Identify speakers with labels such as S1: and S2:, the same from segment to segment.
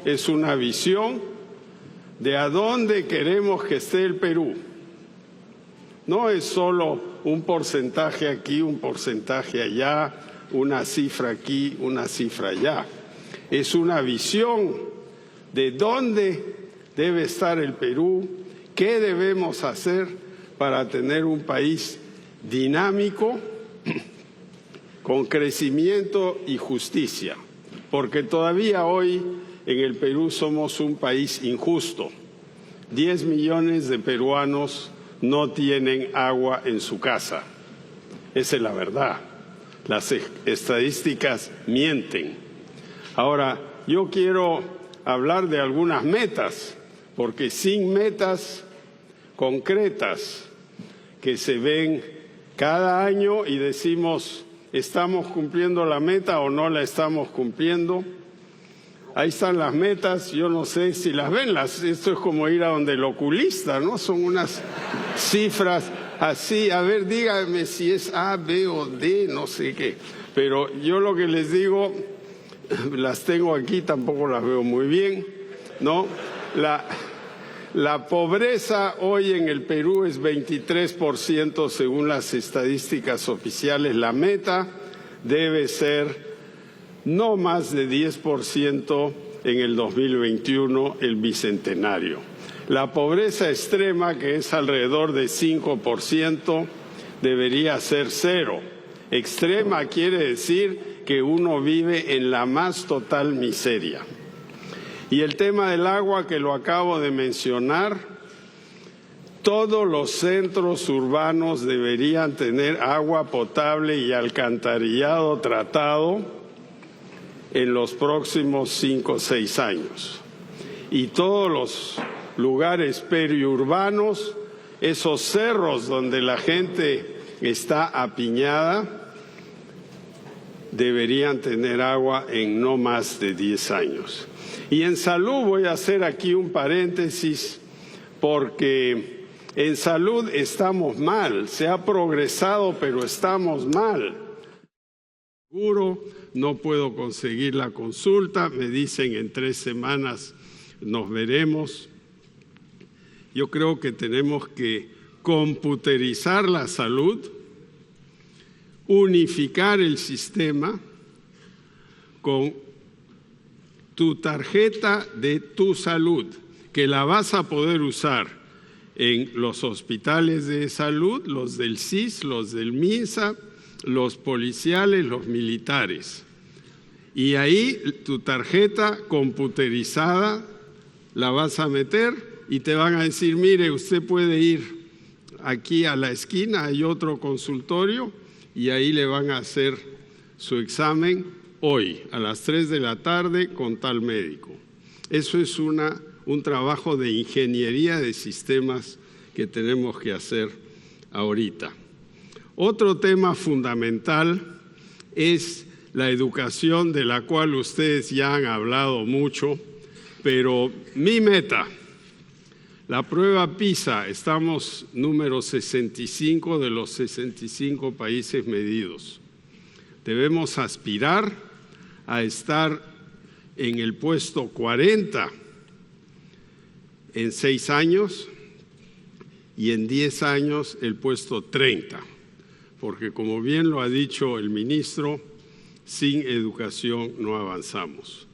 S1: es una visión de a dónde queremos que esté el Perú. No es solo un porcentaje aquí, un porcentaje allá, una cifra aquí, una cifra allá. Es una visión de dónde debe estar el Perú, qué debemos hacer para tener un país dinámico, con crecimiento y justicia, porque todavía hoy en el Perú somos un país injusto. 10 millones de peruanos no tienen agua en su casa. Esa es la verdad. Las estadísticas mienten. Ahora, yo quiero hablar de algunas metas, porque sin metas concretas que se ven cada año y decimos, ¿estamos cumpliendo la meta o no la estamos cumpliendo? Ahí están las metas, yo no sé si las ven, esto es como ir a donde el oculista, ¿no? Son unas cifras así, a ver, díganme si es A, B o D, no sé qué. Pero yo lo que les digo, las tengo aquí, tampoco las veo muy bien, ¿no? La pobreza hoy en el Perú es 23% según las estadísticas oficiales. La meta debe ser no más de 10% en el 2021, el bicentenario. La pobreza extrema, que es alrededor de 5%, debería ser 0. Extrema quiere decir que uno vive en la más total miseria. Y el tema del agua, que lo acabo de mencionar, todos los centros urbanos deberían tener agua potable y alcantarillado tratado en los próximos 5 o 6 años. Y todos los lugares periurbanos, esos cerros donde la gente está apiñada, deberían tener agua en no más de 10 años. Y en salud voy a hacer aquí un paréntesis, porque en salud estamos mal, se ha progresado, pero estamos mal. Seguro, no puedo conseguir la consulta, me dicen en 3 semanas nos veremos. Yo creo que tenemos que computerizar la salud, unificar el sistema con tu tarjeta de tu salud, que la vas a poder usar en los hospitales de salud, los del CIS, los del MINSA, los policiales, los militares. Y ahí tu tarjeta computerizada la vas a meter y te van a decir, mire, usted puede ir aquí a la esquina, hay otro consultorio, y ahí le van a hacer su examen hoy, a las 3 de la tarde, con tal médico. Eso es un trabajo de ingeniería de sistemas que tenemos que hacer ahorita. Otro tema fundamental es la educación, de la cual ustedes ya han hablado mucho, pero mi meta, la prueba PISA, estamos número 65 de los 65 países medidos. Debemos aspirar a estar en el puesto 40 en 6 años y en 10 años el puesto 30, porque como bien lo ha dicho el ministro, sin educación no avanzamos.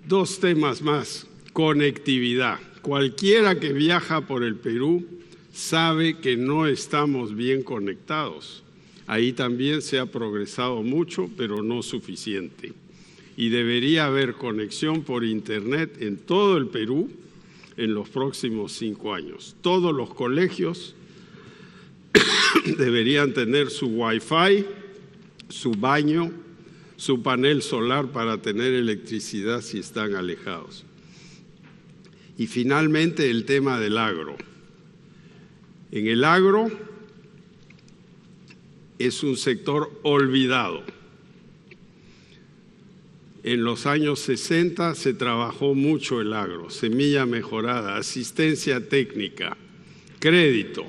S1: 2 temas más. Conectividad. Cualquiera que viaja por el Perú sabe que no estamos bien conectados. Ahí también se ha progresado mucho, pero no suficiente. Y debería haber conexión por Internet en todo el Perú en los próximos 5 años. Todos los colegios deberían tener su Wi-Fi, su baño, su panel solar para tener electricidad si están alejados. Y finalmente el tema del agro. En el agro es un sector olvidado. En los años 60 se trabajó mucho el agro, semilla mejorada, asistencia técnica, crédito.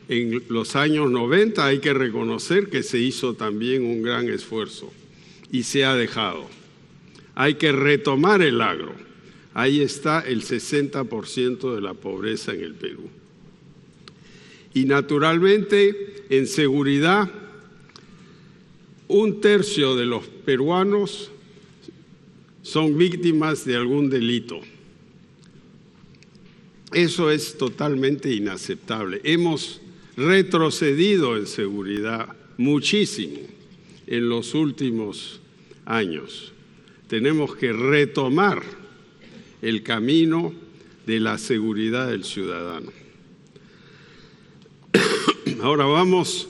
S1: En los años 90 hay que reconocer que se hizo también un gran esfuerzo y se ha dejado. Hay que retomar el agro. Ahí está el 60% de la pobreza en el Perú. Y naturalmente, en seguridad, 1/3 de los peruanos son víctimas de algún delito. Eso es totalmente inaceptable. Hemos retrocedido en seguridad muchísimo en los últimos años. Tenemos que retomar el camino de la seguridad del ciudadano. Ahora vamos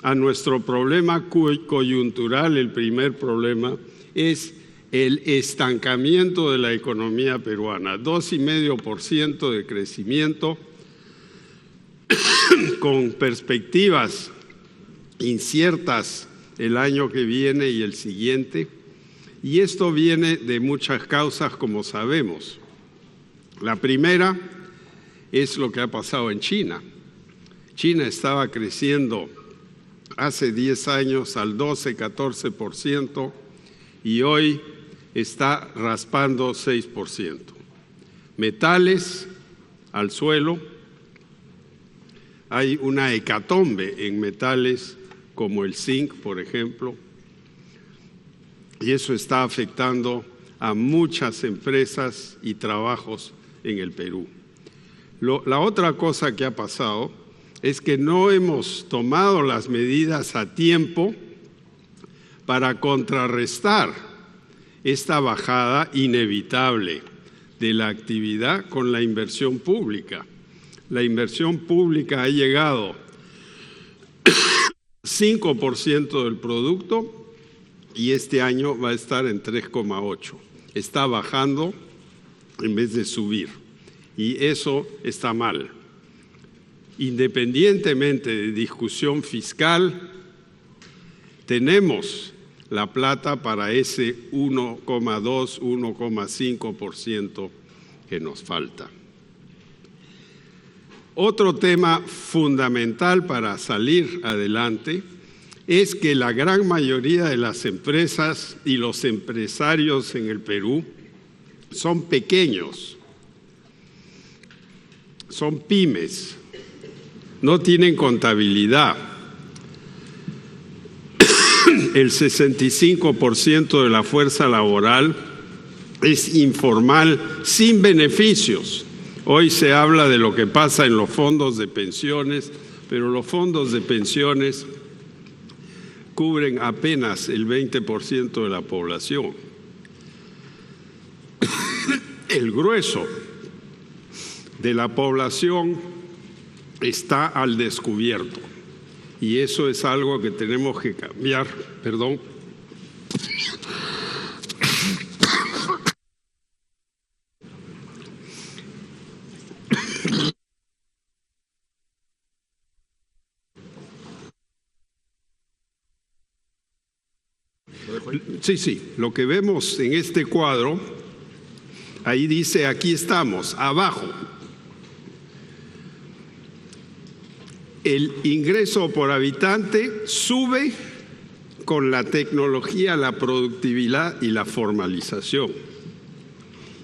S1: a nuestro problema coyuntural. El primer problema es el estancamiento de la economía peruana, 2,5% de crecimiento con perspectivas inciertas el año que viene y el siguiente. Y esto viene de muchas causas, como sabemos. La primera es lo que ha pasado en China. China estaba creciendo hace 10 años al 12-14% y hoy está raspando 6%. Metales al suelo. Hay una hecatombe en metales como el zinc, por ejemplo, y eso está afectando a muchas empresas y trabajos en el Perú. La otra cosa que ha pasado es que no hemos tomado las medidas a tiempo para contrarrestar esta bajada inevitable de la actividad con la inversión pública. La inversión pública ha llegado 5% del producto y este año va a estar en 3,8%. Está bajando en vez de subir y eso está mal. Independientemente de discusión fiscal, tenemos la plata para ese 1,2, 1,5% que nos falta. Otro tema fundamental para salir adelante es que la gran mayoría de las empresas y los empresarios en el Perú son pequeños, son pymes, no tienen contabilidad. El 65% de la fuerza laboral es informal, sin beneficios. Hoy se habla de lo que pasa en los fondos de pensiones, pero los fondos de pensiones cubren apenas el 20% de la población. El grueso de la población está al descubierto y eso es algo que tenemos que cambiar. Perdón. Sí, lo que vemos en este cuadro, ahí dice, aquí estamos, abajo. El ingreso por habitante sube con la tecnología, la productividad y la formalización.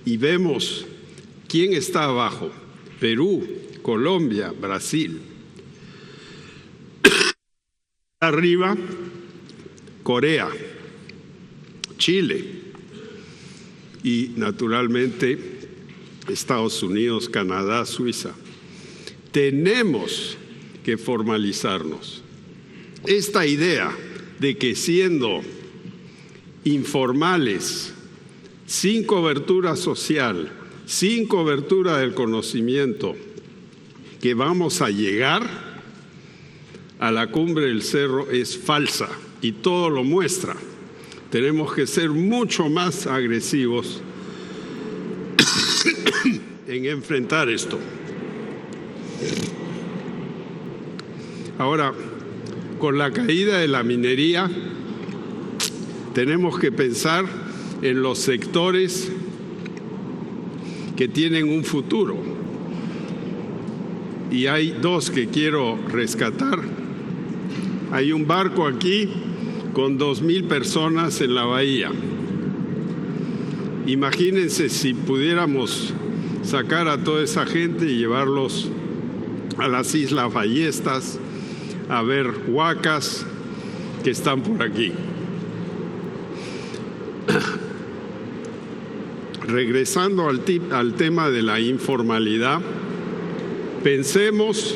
S1: Y vemos quién está abajo: Perú, Colombia, Brasil. Arriba, Corea, Chile y naturalmente Estados Unidos, Canadá, Suiza. Tenemos que formalizarnos. Esta idea de que siendo informales, sin cobertura social, sin cobertura del conocimiento, que vamos a llegar a la cumbre del cerro es falsa y todo lo muestra. Tenemos que ser mucho más agresivos en enfrentar esto. Ahora, con la caída de la minería, tenemos que pensar en los sectores que tienen un futuro. Y hay dos que quiero rescatar. Hay un barco aquí con 2,000 personas en la bahía. Imagínense si pudiéramos sacar a toda esa gente y llevarlos a las Islas Ballestas, a ver huacas que están por aquí. Regresando al tema de la informalidad, pensemos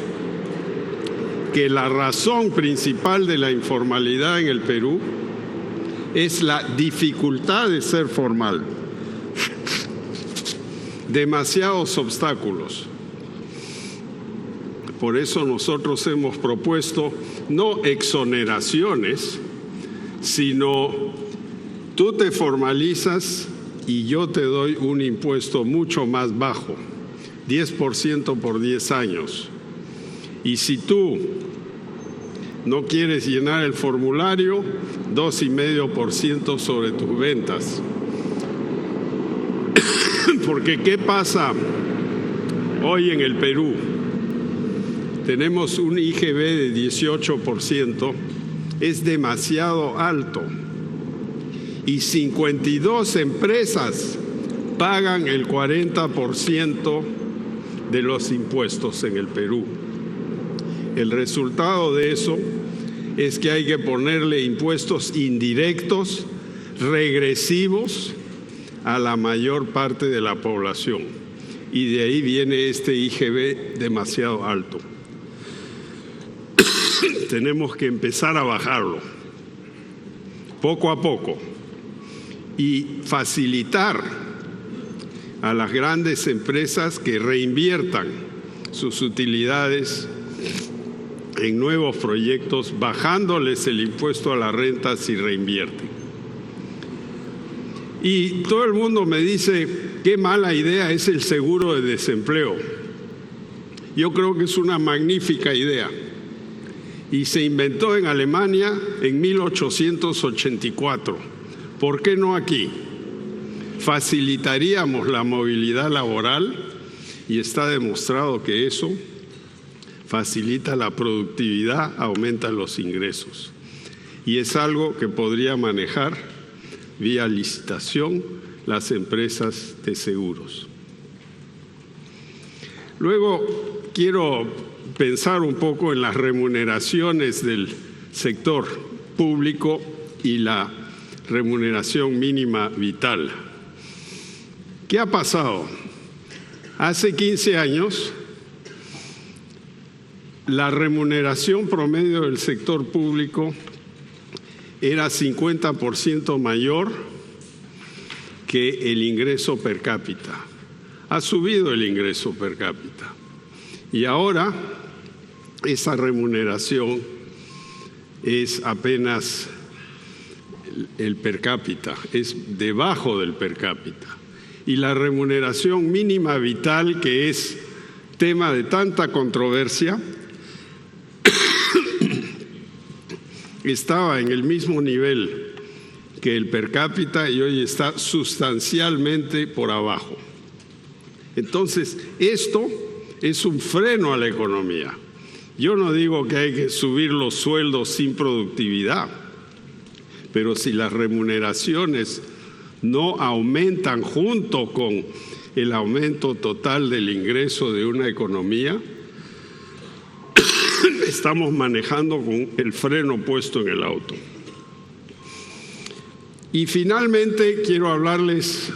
S1: que la razón principal de la informalidad en el Perú es la dificultad de ser formal. Demasiados obstáculos. Por eso nosotros hemos propuesto no exoneraciones, sino tú te formalizas y yo te doy un impuesto mucho más bajo, 10% por 10 años. Y si tú no quieres llenar el formulario, 2,5% sobre tus ventas. Porque ¿qué pasa hoy en el Perú? Tenemos un IGB de 18%, es demasiado alto. Y 52 empresas pagan el 40% de los impuestos en el Perú. El resultado de eso es que hay que ponerle impuestos indirectos, regresivos, a la mayor parte de la población. Y de ahí viene este IGB demasiado alto. Tenemos que empezar a bajarlo, poco a poco, y facilitar a las grandes empresas que reinviertan sus utilidades en nuevos proyectos, bajándoles el impuesto a la renta si reinvierten. Y todo el mundo me dice, qué mala idea es el seguro de desempleo. Yo creo que es una magnífica idea. Y se inventó en Alemania en 1884. ¿Por qué no aquí? Facilitaríamos la movilidad laboral y está demostrado que eso facilita la productividad, aumenta los ingresos. Y es algo que podría manejar vía licitación las empresas de seguros. Luego quiero pensar un poco en las remuneraciones del sector público y la remuneración mínima vital. ¿Qué ha pasado? Hace 15 años, la remuneración promedio del sector público era 50% mayor que el ingreso per cápita. Ha subido el ingreso per cápita. Y ahora esa remuneración es apenas el per cápita, es debajo del per cápita. Y la remuneración mínima vital, que es tema de tanta controversia, estaba en el mismo nivel que el per cápita y hoy está sustancialmente por abajo. Entonces, esto es un freno a la economía. Yo no digo que hay que subir los sueldos sin productividad, pero si las remuneraciones no aumentan junto con el aumento total del ingreso de una economía, estamos manejando con el freno puesto en el auto. Y finalmente quiero hablarles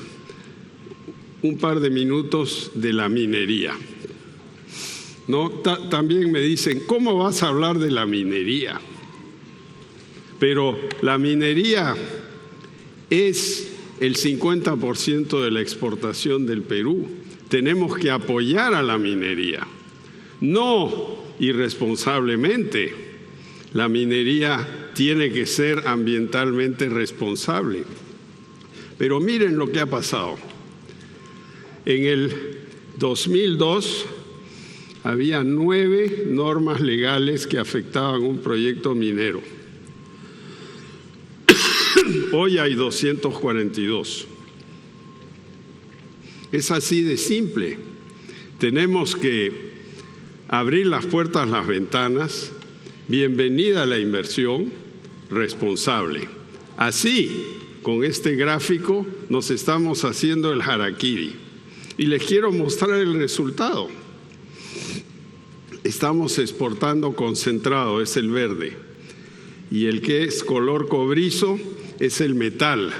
S1: un par de minutos de la minería. También me dicen, ¿cómo vas a hablar de la minería? Pero la minería es el 50% de la exportación del Perú. Tenemos que apoyar a la minería, no irresponsablemente. La minería tiene que ser ambientalmente responsable. Pero miren lo que ha pasado. En el 2002 había 9 normas legales que afectaban un proyecto minero. Hoy hay 242. Es así de simple. Tenemos que abrir las puertas, las ventanas. Bienvenida a la inversión responsable. Así con este gráfico nos estamos haciendo el harakiri. Y les quiero mostrar el resultado. Estamos exportando concentrado, es el verde. Y el que es color cobrizo es el metal.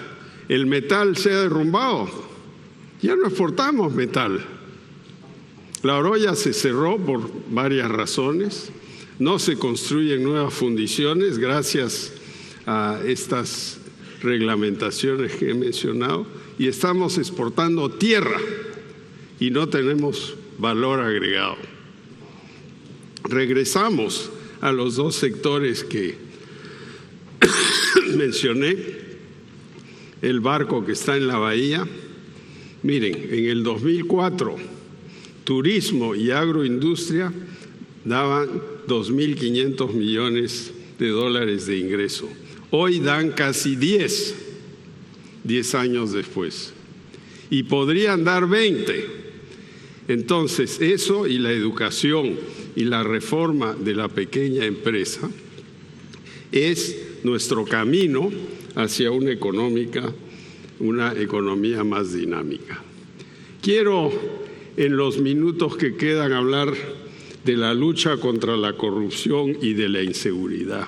S1: El metal se ha derrumbado. Ya no exportamos metal. La Oroya se cerró por varias razones. No se construyen nuevas fundiciones gracias a estas reglamentaciones que he mencionado. Y estamos exportando tierra y no tenemos valor agregado. Regresamos a los dos sectores que mencioné. El barco que está en la bahía. Miren, en el 2004, turismo y agroindustria daban 2.500 millones de dólares de ingreso. Hoy dan casi 10 años después. Y podrían dar 20. Entonces, eso y la educación y la reforma de la pequeña empresa es nuestro camino hacia una economía más dinámica. Quiero, en los minutos que quedan, hablar de la lucha contra la corrupción y de la inseguridad.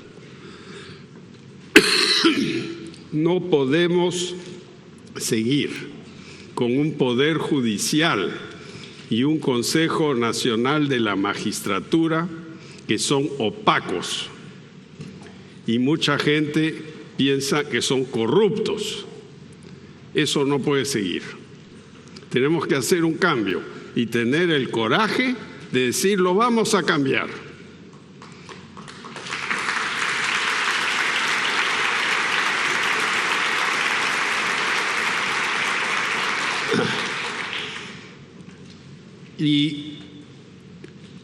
S1: No podemos seguir con un poder judicial y un Consejo Nacional de la Magistratura que son opacos y mucha gente piensa que son corruptos. Eso no puede seguir. Tenemos que hacer un cambio y tener el coraje de decir, lo vamos a cambiar. Y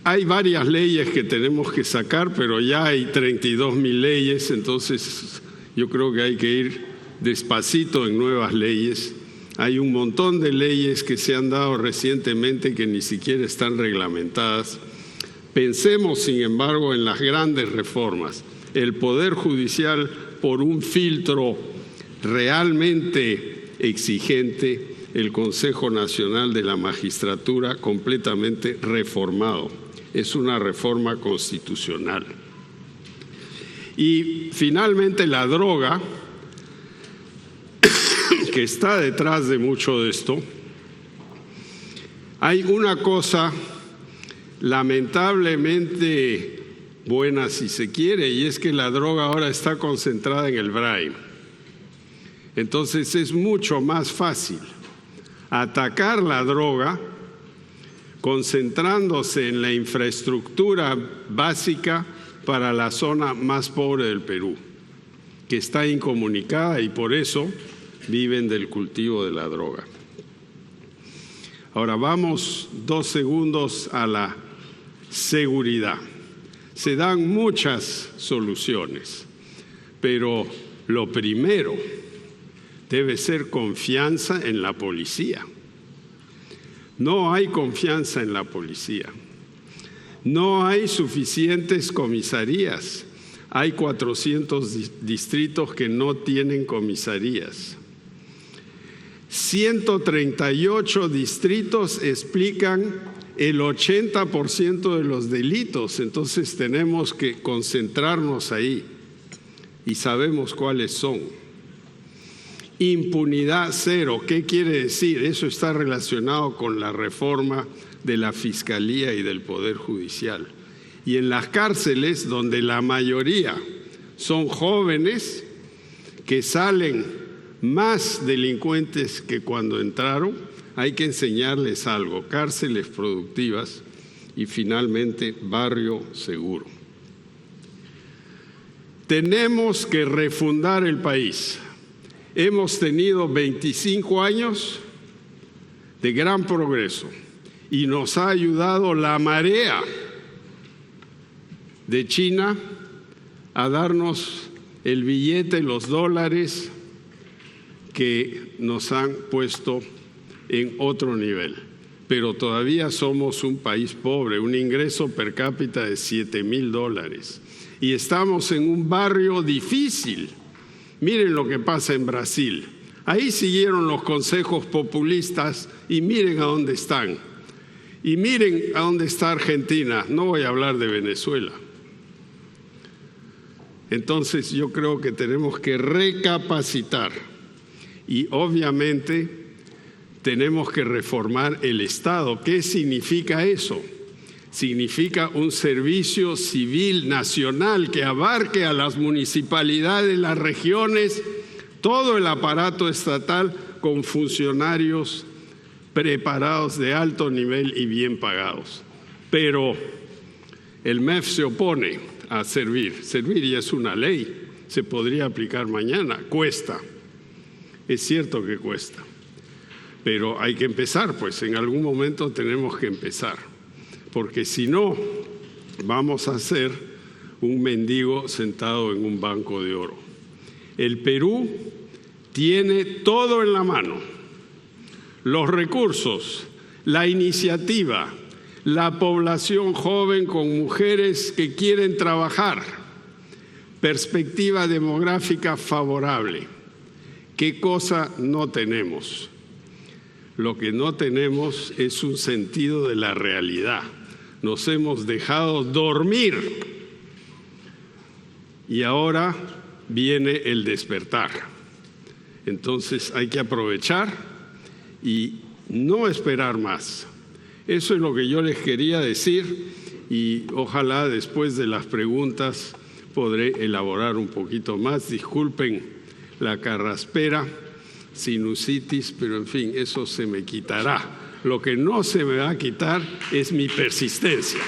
S1: hay varias leyes que tenemos que sacar, pero ya hay 32.000 leyes, entonces yo creo que hay que ir despacito en nuevas leyes. Hay un montón de leyes que se han dado recientemente que ni siquiera están reglamentadas. Pensemos, sin embargo, en las grandes reformas. El Poder Judicial por un filtro realmente exigente, el Consejo Nacional de la Magistratura completamente reformado. Es una reforma constitucional. Y finalmente la droga, que está detrás de mucho de esto. Hay una cosa lamentablemente buena, si se quiere, y es que la droga ahora está concentrada en el Brain. Entonces es mucho más fácil atacar la droga concentrándose en la infraestructura básica para la zona más pobre del Perú, que está incomunicada y por eso viven del cultivo de la droga. Ahora vamos 2 segundos a la seguridad. Se dan muchas soluciones, pero lo primero debe ser confianza en la policía. No hay confianza en la policía. No hay suficientes comisarías. Hay 400 distritos que no tienen comisarías. 138 distritos explican el 80% de los delitos, entonces tenemos que concentrarnos ahí y sabemos cuáles son. Impunidad cero, ¿qué quiere decir? Eso está relacionado con la reforma de la Fiscalía y del Poder Judicial. Y en las cárceles, donde la mayoría son jóvenes que salen más delincuentes que cuando entraron, hay que enseñarles algo, cárceles productivas y finalmente barrio seguro. Tenemos que refundar el país. Hemos tenido 25 años de gran progreso y nos ha ayudado la marea de China a darnos el billete, los dólares que nos han puesto en otro nivel. Pero todavía somos un país pobre, un ingreso per cápita de $7,000 y estamos en un barrio difícil Miren lo que pasa en Brasil. Ahí siguieron los consejos populistas y miren a dónde están. Y miren a dónde está Argentina. No voy a hablar de Venezuela. Entonces yo creo que tenemos que recapacitar y obviamente tenemos que reformar el Estado. ¿Qué significa eso? Significa un servicio civil nacional que abarque a las municipalidades, las regiones, todo el aparato estatal con funcionarios preparados de alto nivel y bien pagados. Pero el MEF se opone a servir. Servir ya es una ley, se podría aplicar mañana, cuesta. Es cierto que cuesta, pero hay que empezar, pues en algún momento tenemos que empezar, porque si no, vamos a ser un mendigo sentado en un banco de oro. El Perú tiene todo en la mano, los recursos, la iniciativa, la población joven con mujeres que quieren trabajar, perspectiva demográfica favorable. ¿Qué cosa no tenemos? Lo que no tenemos es un sentido de la realidad. Nos hemos dejado dormir y ahora viene el despertar. Entonces hay que aprovechar y no esperar más. Eso es lo que yo les quería decir y ojalá después de las preguntas podré elaborar un poquito más. Disculpen la carraspera, sinusitis, pero en fin, eso se me quitará. Lo que no se me va a quitar es mi persistencia.